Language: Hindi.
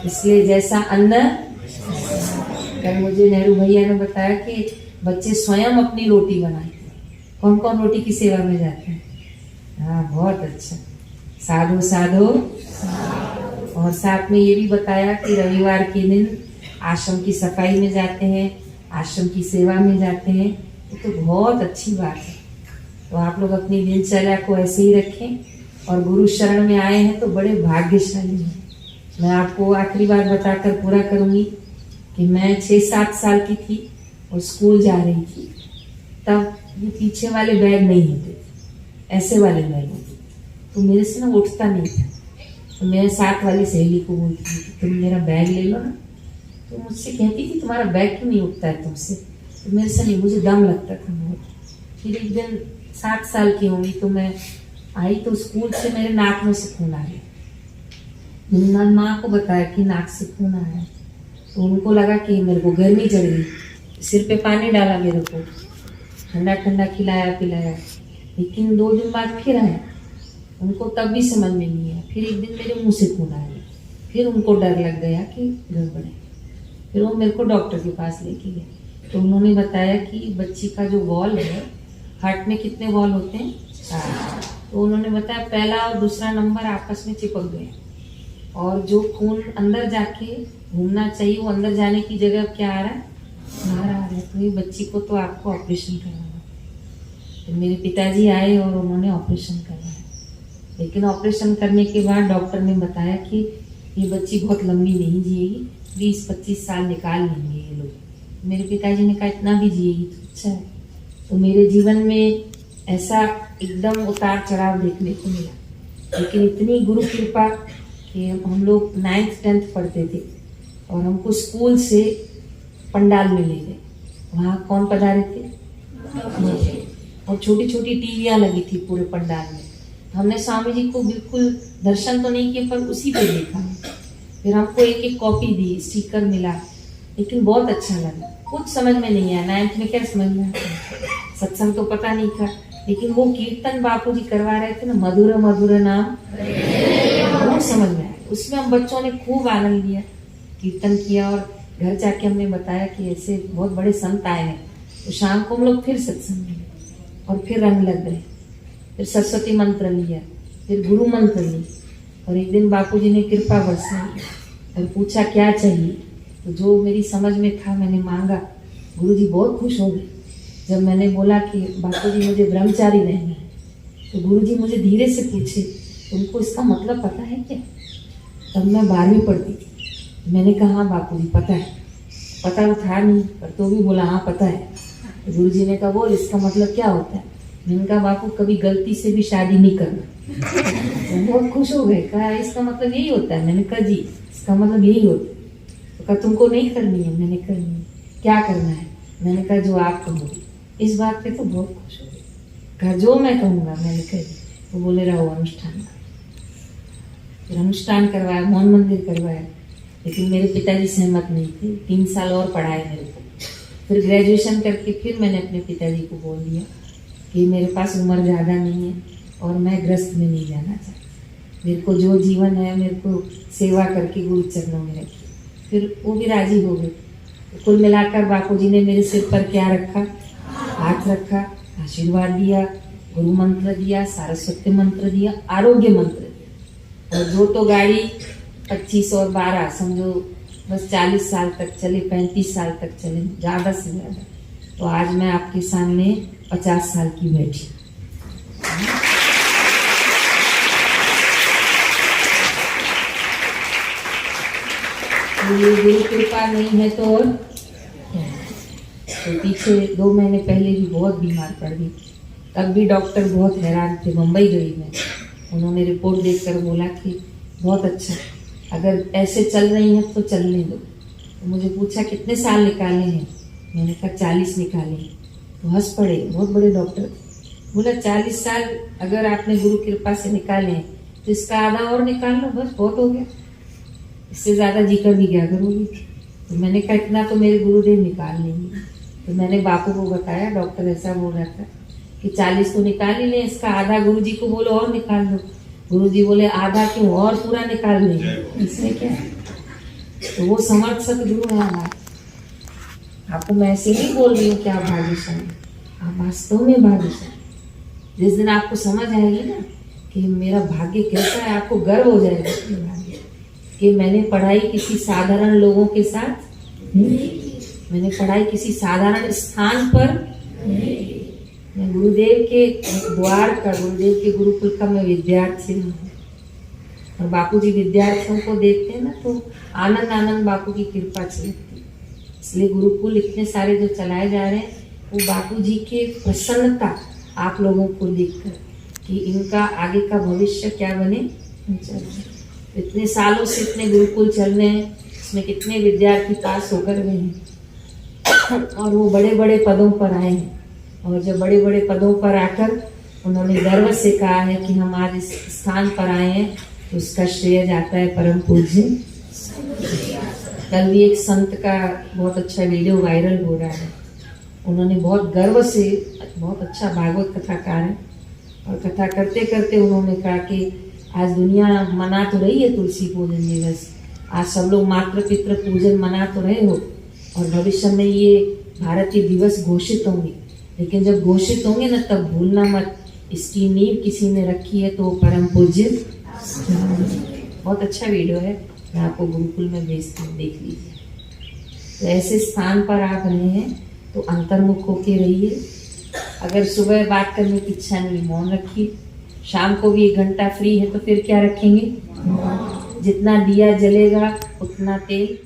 इसलिए जैसा अन्न। कल मुझे नेहरू भैया ने बताया कि बच्चे स्वयं अपनी रोटी बनाते हैं। कौन कौन रोटी की सेवा में जाते हैं? हाँ, बहुत अच्छा। साधु साधु। और साथ में ये भी बताया कि रविवार के दिन आश्रम की सफाई में जाते हैं, आश्रम की सेवा में जाते हैं। ये तो बहुत अच्छी बात है। तो आप लोग अपनी दिनचर्या को ऐसे ही रखें और गुरु शरण में आए हैं तो बड़े भाग्यशाली हैं। मैं आपको आखिरी बात बताकर पूरा करूंगी कि मैं 6-7 साल की थी और स्कूल जा रही थी। तब ये पीछे वाले बैग नहीं होते थे, ऐसे वाले बैग होते। तो मेरे से ना उठता नहीं था। तो मैं साथ वाली सहेली को बोलती थी कि तुम मेरा बैग ले लो ना। तो मुझसे कहती थी तुम्हारा बैग क्यों नहीं उठता है तुमसे? तो मेरे से नहीं, मुझे दम लगता था बहुत। फिर एक दिन 7 साल की होंगी तो मैं आई तो स्कूल से मेरे नाक में से खून आ गया। मैंने माँ को बताया कि नाक से खून आया। तो उनको लगा कि मेरे को गर्मी चढ़ गई। सिर पे पानी डाला, मेरे को ठंडा ठंडा खिलाया पिलाया। लेकिन 2 दिन बाद फिर आया। उनको तब भी समझ में नहीं आया। फिर एक दिन मेरे मुंह से खून आया। फिर उनको डर लग गया कि गड़बड़ है। फिर वो मेरे को डॉक्टर के पास लेके गए। तो उन्होंने बताया कि बच्ची का जो वॉल है, हार्ट में कितने वॉल होते हैं? 4। तो उन्होंने बताया पहला और दूसरा नंबर आपस में चिपक गए और जो खून अंदर जाके घूमना चाहिए वो अंदर जाने की जगह क्या आ रहा है? बाहर आ रहा है। तो ये बच्ची को तो आपको ऑपरेशन करवाना। तो मेरे पिताजी आए और उन्होंने ऑपरेशन करवाया। लेकिन ऑपरेशन करने के बाद डॉक्टर ने बताया कि ये बच्ची बहुत लंबी नहीं जिएगी, 20-25 साल निकाल लेंगे ये लोग। मेरे पिताजी ने कहा इतना भी जिएगी तो अच्छा है। तो मेरे जीवन में ऐसा एकदम उतार चढ़ाव देखने को मिला। लेकिन इतनी गुरु कृपा कि हम लोग 9th-10th पढ़ते थे और हमको स्कूल से पंडाल में ले गए। वहाँ कौन पधारे थे? और छोटी छोटी टीवियाँ लगी थी पूरे पंडाल में। हमने स्वामी जी को बिल्कुल दर्शन तो नहीं किए पर उसी पे देखा। फिर हमको एक कॉपी दी, स्टिकर मिला। लेकिन बहुत अच्छा लगा। कुछ समझ में नहीं आया। 9th में क्या समझ में आता? सत्संग तो पता नहीं था। लेकिन वो कीर्तन बापू जी करवा रहे थे ना, मधुर मधुर नाम, बहुत समझ में आया। उसमें हम बच्चों ने खूब आनंद लिया, कीर्तन किया और घर जाके हमने बताया कि ऐसे बहुत बड़े संत आए हैं। तो शाम को हम लोग फिर सत्संग में और फिर रंग लग गए। फिर सरस्वती मंत्र लिया, फिर गुरु मंत्र ली। और एक दिन बापूजी ने कृपा बरसाई और पूछा क्या चाहिए। तो जो मेरी समझ में था मैंने मांगा। गुरुजी बहुत खुश हो गए जब मैंने बोला कि बापूजी मुझे ब्रह्मचारी रहना है। तो गुरुजी मुझे धीरे से पूछे तुमको इसका मतलब पता है क्या? तब मैं 12वीं पढ़ती थी। मैंने कहा हाँ बापूजी पता है। पता तो था नहीं पर तो भी बोला हाँ पता है। तो गुरुजी ने कहा बोल इसका मतलब क्या होता है? मैंने कहा बापू कभी गलती से भी शादी नहीं करना। तो बहुत खुश हो गए, कहा इसका मतलब यही होता है? मैंने कहा जी इसका मतलब यही होता है। तो कहा तुमको नहीं करनी है? मैंने करनी है। क्या करना है? मैंने कहा जो आप कहोगे। इस बात पे तो बहुत खुश हो गए। कहा जो मैं कहूँगा। मैंने कहा तो बोले रहो अनुष्ठान। फिर अनुष्ठान करवाया, मौन मंदिर करवाया। लेकिन मेरे पिताजी सहमत नहीं थे। 3 साल और पढ़ाए मेरे को। फिर ग्रेजुएशन करके फिर मैंने अपने पिताजी को बोल दिया कि मेरे पास उम्र ज़्यादा नहीं है और मैं गृहस्थ में नहीं जाना चाहती। मेरे को जो जीवन है मेरे को सेवा करके गुरु चरणों में रखी। फिर वो भी राजी हो गए। तो कुल मिलाकर बापूजी ने मेरे सिर पर क्या रखा? हाथ रखा, आशीर्वाद दिया, गुरु मंत्र दिया, सारस्वती मंत्र दिया, आरोग्य मंत्र दिया। और जो तो गाड़ी 25 और 12 समझो बस 40 साल तक चले, 35 साल तक चले, ज़्यादा से ज़्यादा। तो आज मैं आपके सामने 50 साल की बैठी। तो ये गुरु कृपा नहीं है तो और तो पीछे 2 महीने पहले भी बहुत बीमार पड़ गई। तब भी डॉक्टर बहुत हैरान थे। मुंबई गई मैं, उन्होंने रिपोर्ट देखकर बोला कि बहुत अच्छा, अगर ऐसे चल रही हैं तो चलने दो। तो मुझे पूछा कितने साल निकाले हैं? मैंने कहा 40 निकाले। तो हंस पड़े, बहुत बड़े डॉक्टर। बोला 40 साल अगर आपने गुरु कृपा से निकाले तो इसका आधा और निकाल लो, बस बहुत हो गया। इससे ज़्यादा जीकर भी क्या करोगी? तो मैंने कहा इतना तो मेरे गुरुदेव निकाल लेंगे। तो मैंने बापू को बताया, डॉक्टर ऐसा बोल रहा था कि 40 तो निकाल ही लें, इसका आधा गुरुजी को बोलो और निकाल दो। गुरुजी बोले आधा क्यों, और पूरा निकाल लेंगे, इसमें क्या है। तो वो समर्थ सतगुरु है हमारे। आपको मैं ऐसे नहीं बोल रही हूँ कि आप भाग्यशाली, आप वास्तव में भाग्यशाली। जिस दिन आपको समझ आएगी ना कि मेरा भाग्य कैसा है, आपको गर्व हो जाएगा अपने भाग्य कि मैंने पढ़ाई किसी साधारण लोगों के साथ नहीं, मैंने पढ़ाई किसी साधारण स्थान पर नहीं, मैं गुरुदेव के द्वार का, गुरुदेव के गुरुकुल का मैं विद्यार्थी हूँ। और बापूजी विद्यार्थियों को देखते हैं ना तो आनंद आनंद बापू की कृपा चलती। इसलिए गुरुकुल इतने सारे जो चलाए जा रहे हैं वो बापूजी के प्रसन्नता आप लोगों को देखकर कि इनका आगे का भविष्य क्या बने। इतने सालों से इतने गुरुकुल चल रहे हैं, इसमें कितने विद्यार्थी पास होकर गए हैं और वो बड़े बड़े पदों पर आए हैं। और जब बड़े बड़े पदों पर आकर उन्होंने गर्व से कहा है कि हम आज इस स्थान पर आए हैं, तो उसका श्रेय जाता है परम पूज्य। कल भी एक संत का बहुत अच्छा वीडियो वायरल हो रहा है। उन्होंने बहुत गर्व से, बहुत अच्छा भागवत कथाकार है, और कथा करते करते उन्होंने कहा कि आज दुनिया मना तो रही है तुलसी पूजन दिवस, आज सब लोग मातृ पितृ पूजन मना तो रहे हो, और भविष्य में ये भारतीय दिवस घोषित होंगे, लेकिन जब घोषित होंगे ना तब भूलना मत इसकी नींव किसी ने रखी है, तो परम पूज्य। बहुत अच्छा वीडियो है, मैं आपको गुरुकुल में भेजती हूँ, देख लीजिए। तो ऐसे स्थान पर आप रहे हैं तो अंतर्मुख होके रहिए। अगर सुबह बात करने की इच्छा नहीं, मौन रखिए। शाम को भी 1 घंटा फ्री है तो फिर क्या रखेंगे, जितना दिया जलेगा उतना तेल